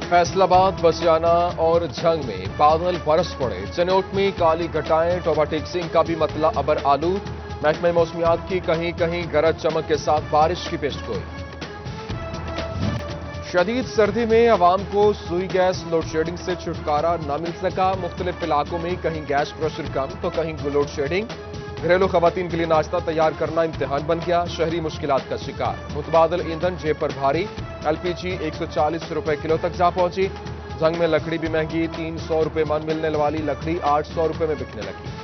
फैसला आबाद, बसियाना और झंग में बादल बरस पड़े। चनोट में काली घटाएं, टोबा टेक्सिंग का भी मतला अबर आलूद। महकमे मौसमियात की कहीं कहीं गरज चमक के साथ बारिश की पेशगोई। शदीद सर्दी में आवाम को सुई गैस लोड शेडिंग से छुटकारा न मिल सका। मुख्तलिफ इलाकों में कहीं गैस प्रेशर कम तो कहीं लोड शेडिंग। घरेलू खवातीन के लिए नाश्ता तैयार करना इम्तिहान बन गया। शहरी मुश्किलात का शिकार। मुतबादल ईंधन जेब पर भारी। एलपीजी 140 रुपए किलो तक जा पहुंची। जंग में लकड़ी भी महंगी। 300 रुपए मन मिलने वाली लकड़ी 800 रुपए में बिकने लगी।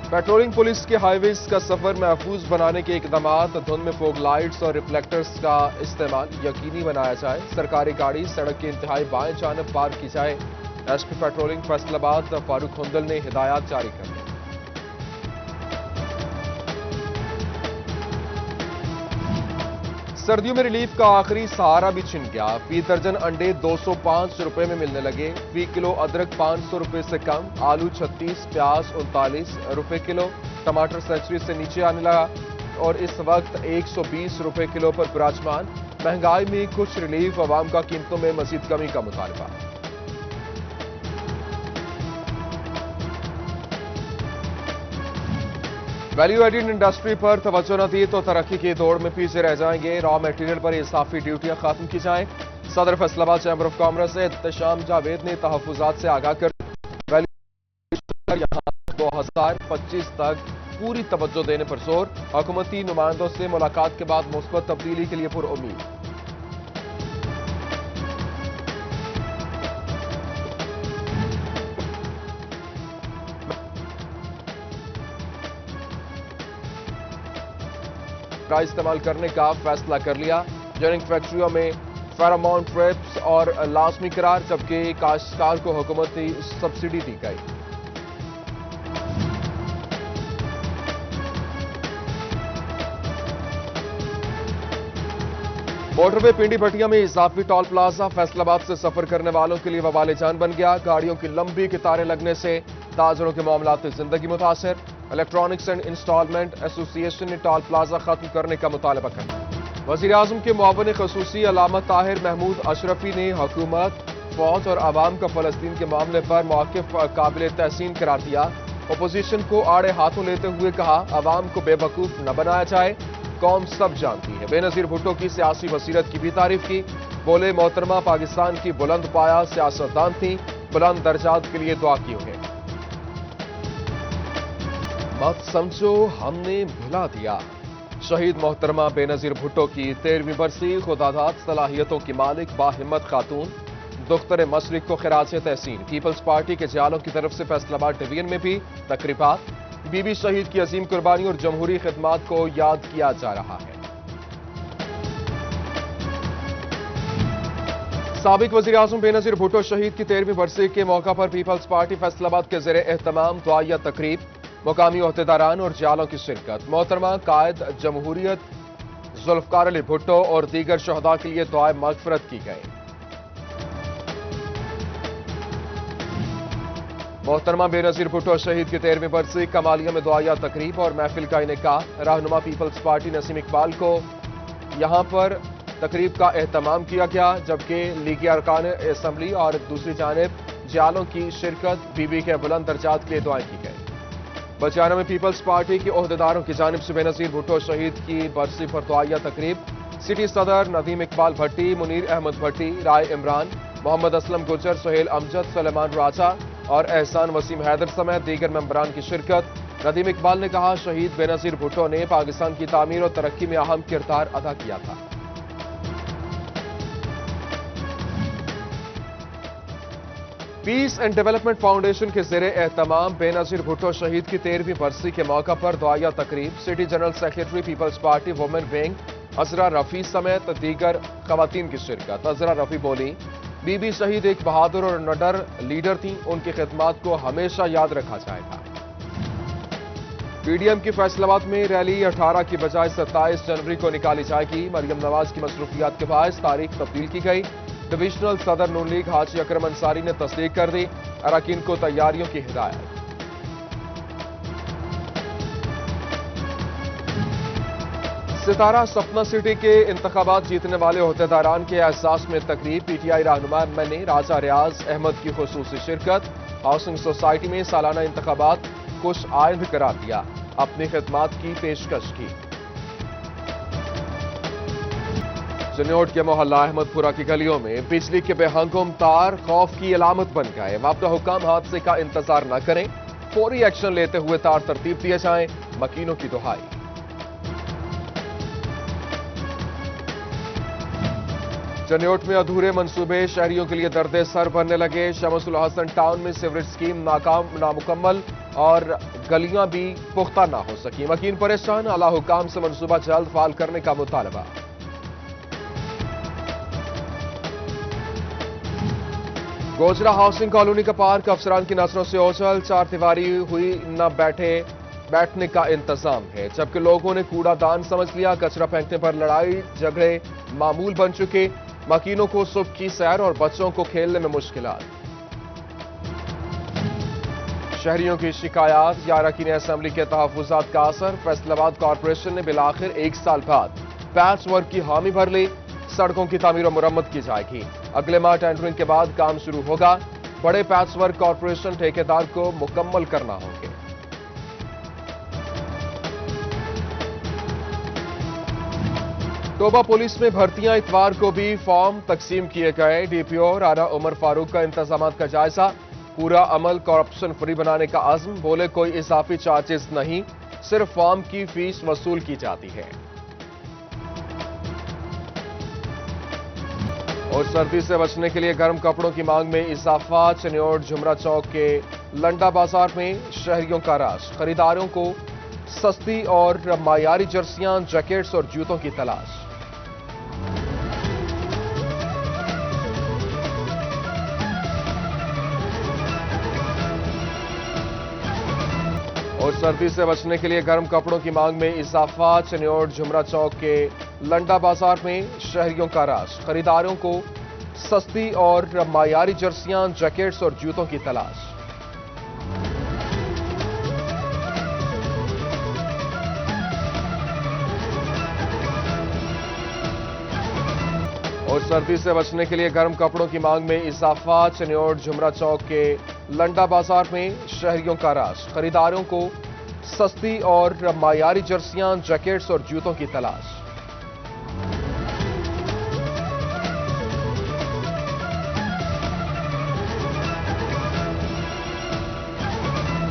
पेट्रोलिंग पुलिस के हाईवेज का सफर महफूज बनाने के इकदाम। धुंध में फोग लाइट्स और रिफ्लेक्टर्स का इस्तेमाल यकीनी बनाया जाए। सरकारी गाड़ी सड़क के इंतहाई बाएं जानब पार्क की जाए। एसपी पेट्रोलिंग फैसलाबाद फारूक हुंदल ने हिदायत जारी कर दी। सर्दियों में रिलीफ का आखिरी सहारा भी छिन गया। फी दर्जन अंडे 205 रुपए में मिलने लगे। फी किलो अदरक 500 रुपए से कम। आलू 36, प्याज 39 रुपए किलो। टमाटर सेंचुरी से नीचे आने लगा और इस वक्त 120 रुपए किलो पर विराजमान। महंगाई में कुछ रिलीफ, आवाम का कीमतों में मजीद कमी का मुतालबा। वैल्यू एडेड इंडस्ट्री पर तवज्जो न दी तो तरक्की की दौड़ में पीछे रह जाएंगे। रॉ मटेरियल पर इजाफी ड्यूटियां खत्म की जाएं। सदर फैसलाबाद चैम्बर ऑफ कॉमर्स से एहतशाम जावेद ने तहफुजात से आगाह कर वैल्यू यहां 2025 तक पूरी तवज्जो देने पर जोर। हुकूमती नुमाइंदों से मुलाकात के बाद मुस्बत तब्दीली के लिए पुरउम्मीद। का इस्तेमाल करने का फैसला कर लिया। जेनिंग फैक्ट्रियों में फेरोमोन ट्रैप्स और लाजमी करार, जबकि काश्तकार को हुकूमती सब्सिडी दी गई। मोटरवे पिंडी भटिया में इजाफी टोल प्लाजा फैसलाबाद से सफर करने वालों के लिए वबाले जान बन गया। गाड़ियों की लंबी कतारें लगने से ताजरों के मामलात जिंदगी मुतासर। इलेक्ट्रॉनिक्स एंड इंस्टॉलमेंट एसोसिएशन ने टोल प्लाजा खत्म करने का मुतालबा किया। वजीर आजम के मुआवन खसूसी अलामा ताहिर महमूद अशरफी ने हुकूमत, फौज और आवाम का फलस्तीन के मामले पर मौक़िफ़ काबिल तहसीन करार दिया। अपोजिशन को आड़े हाथों लेते हुए कहा, आवाम को बेवकूफ न बनाया जाए, कौम सब जानती है। बेनजीर भुट्टो की सियासी बसीरत की भी तारीफ की। बोले, मोहतरमा पाकिस्तान की बुलंद पाया सियासतदान थी, बुलंद दर्जात के लिए दुआ की उन्हें। मत समझो हमने भुला दिया। शहीद मोहतरमा बेनजीर भुट्टो की 13वीं बरसी। खुदादाद सलाहियतों की मालिक बाहिम्मत खातून दुख्तर मशरिक को खिराज तहसीन। पीपल्स पार्टी के जियालों की तरफ से फैसलाबाद डिवीजन में भी तकरीबात। बीबी शहीद की अजीम कुर्बानी और जमहूरी खिदमात को याद किया जा रहा है। साबिक वजीर आजम बेनजीर भुट्टो शहीद की 13वीं बरसी के मौका पर पीपल्स पार्टी फैसलाबाद के ज़ेरे एहतमाम दुआया तकरीब। मुकामी ओहदेदारान और जियालों की शिरकत। मोहतरमा कायद जमहूरियत जुल्फकार अली भुट्टो और दीगर शहदा के लिए दुआए मगफरत की गई। मोहतरमा बेनजीर भुट्टो शहीद की 13वीं बरसी कमालिया में दुआया तकरीब और महफिल का इनेकाह। रहनुमा पीपल्स पार्टी नसीम इकबाल को यहां पर तकरीब का एहतमाम किया गया, जबकि लीगी अरकान असम्बली और दूसरी जानिब जियालों की शिरकत। बीबी के बुलंद दर्जात के लिए दुआएं की गई। बसियाना में पीपल्स पार्टी के ओहदेदारों की जानिब से बेनजीर भुट्टो शहीद की बरसी पर दुआया तकरीब। सिटी सदर नदीम इकबाल भट्टी, मुनीर अहमद भट्टी, राय इमरान, मोहम्मद असलम गुजर, सुहेल अमजद, सलेमान राजा और एहसान वसीम हैदर समेत दीगर मेंबरान की शिरकत। नदीम इकबाल ने कहा, शहीद बेनजीर भुट्टो ने पाकिस्तान की तामीर और तरक्की में अहम किरदार अदा किया था। पीस एंड डेवलपमेंट फाउंडेशन के ज़ेरे एहतमाम बेनजीर भुट्टो शहीद की 13वीं बरसी के मौका पर दुआया तकरीब। City general secretary peoples party women wing Azra Rafi समेत दीगर खवातीन की शिरकत। अजरा रफी बोली, बीबी शहीद एक बहादुर और निडर लीडर थी, उनकी खिदमात को हमेशा याद रखा जाएगा। पीडीएम की फैसलाबाद में रैली 18 की बजाय 27 जनवरी को निकाली जाएगी। मरियम नवाज की मसरूफियात के बायस तारीख तब्दील की गई। डिविजनल सदर नून लीग हाजी अकरम अंसारी ने तस्दीक कर दी। अरकान को तैयारियों की हिदायत। सितारा सपना सिटी के इंतखाबात जीतने वाले अहदेदारान के एहसास में तकरीब। पीटीआई रहनुमा एमएन ने राजा रियाज अहमद की खुसूसी शिरकत। हाउसिंग सोसाइटी में सालाना इंतखाबात कुछ आइंद करार दिया, अपनी खिदमात की पेशकश की। जन्योट के मोहल्ला अहमदपुरा की गलियों में बिजली के बेहंगुम तार खौफ की अलामत बन गए। वापदा हुकाम हादसे का इंतजार न करें, फौरी एक्शन लेते हुए तार तरतीब दिए जाएं, मकीनों की दुहाई। जन्योट में अधूरे मंसूबे शहरियों के लिए दर्द सर बनने लगे। शमसुल हसन टाउन में सीवरेज स्कीम नामुकम्मल और गलियां भी पुख्ता ना हो सकी। मकीन परेशान, आला हुकाम से मंसूबा जल्द फाल करने का मुतालबा। गोजरा हाउसिंग कॉलोनी का पार्क अफसरान की नजरों से ओझल। चार दीवारी हुई न बैठने का इंतजाम है, जबकि लोगों ने कूड़ादान समझ लिया। कचरा फेंकने पर लड़ाई झगड़े मामूल बन चुके। मकीनों को सुबह की सैर और बच्चों को खेलने में मुश्किलात। शहरियों की शिकायत, 11 की असेंबली के तहफुजात का असर। फैसलाबाद कॉरपोरेशन ने बिलाखिर 1 साल बाद पैच वर्क की हामी भर ली। सड़कों की तामीर और मुरम्मत की जाएगी। अगले माह टेंडरिंग के बाद काम शुरू होगा। बड़े पैच वर्क कॉरपोरेशन ठेकेदार को मुकम्मल करना होंगे। टोबा पुलिस में भर्तियां, इतवार को भी फॉर्म तकसीम किए गए। डीपीओ राना उमर फारूक का इंतजामात का जायजा। पूरा अमल करप्शन फ्री बनाने का अज़्म। बोले कोई इजाफी चार्जेस नहीं, सिर्फ फॉर्म की फीस वसूल की जाती है। और सर्दी से बचने के लिए गर्म कपड़ों की मांग में इजाफा। चन्योट झुमरा चौक के लंडा बाजार में शहरियों का रश। खरीदारों को सस्ती और मायारी जर्सियां, जैकेट्स और जूतों की तलाश। और सर्दी से बचने के लिए गर्म कपड़ों की मांग में इजाफा। चन्योट झुमरा चौक के लंडा बाजार में शहरियों का रश। खरीदारों को सस्ती और मायारी जर्सियां, जैकेट्स और जूतों की तलाश। और सर्दी से बचने के लिए गर्म कपड़ों की मांग में इजाफा। चन्योट झुमरा चौक के लंडा बाजार में शहरियों का रश। खरीदारों को सस्ती और मायारी जर्सियां, जैकेट्स और जूतों की तलाश।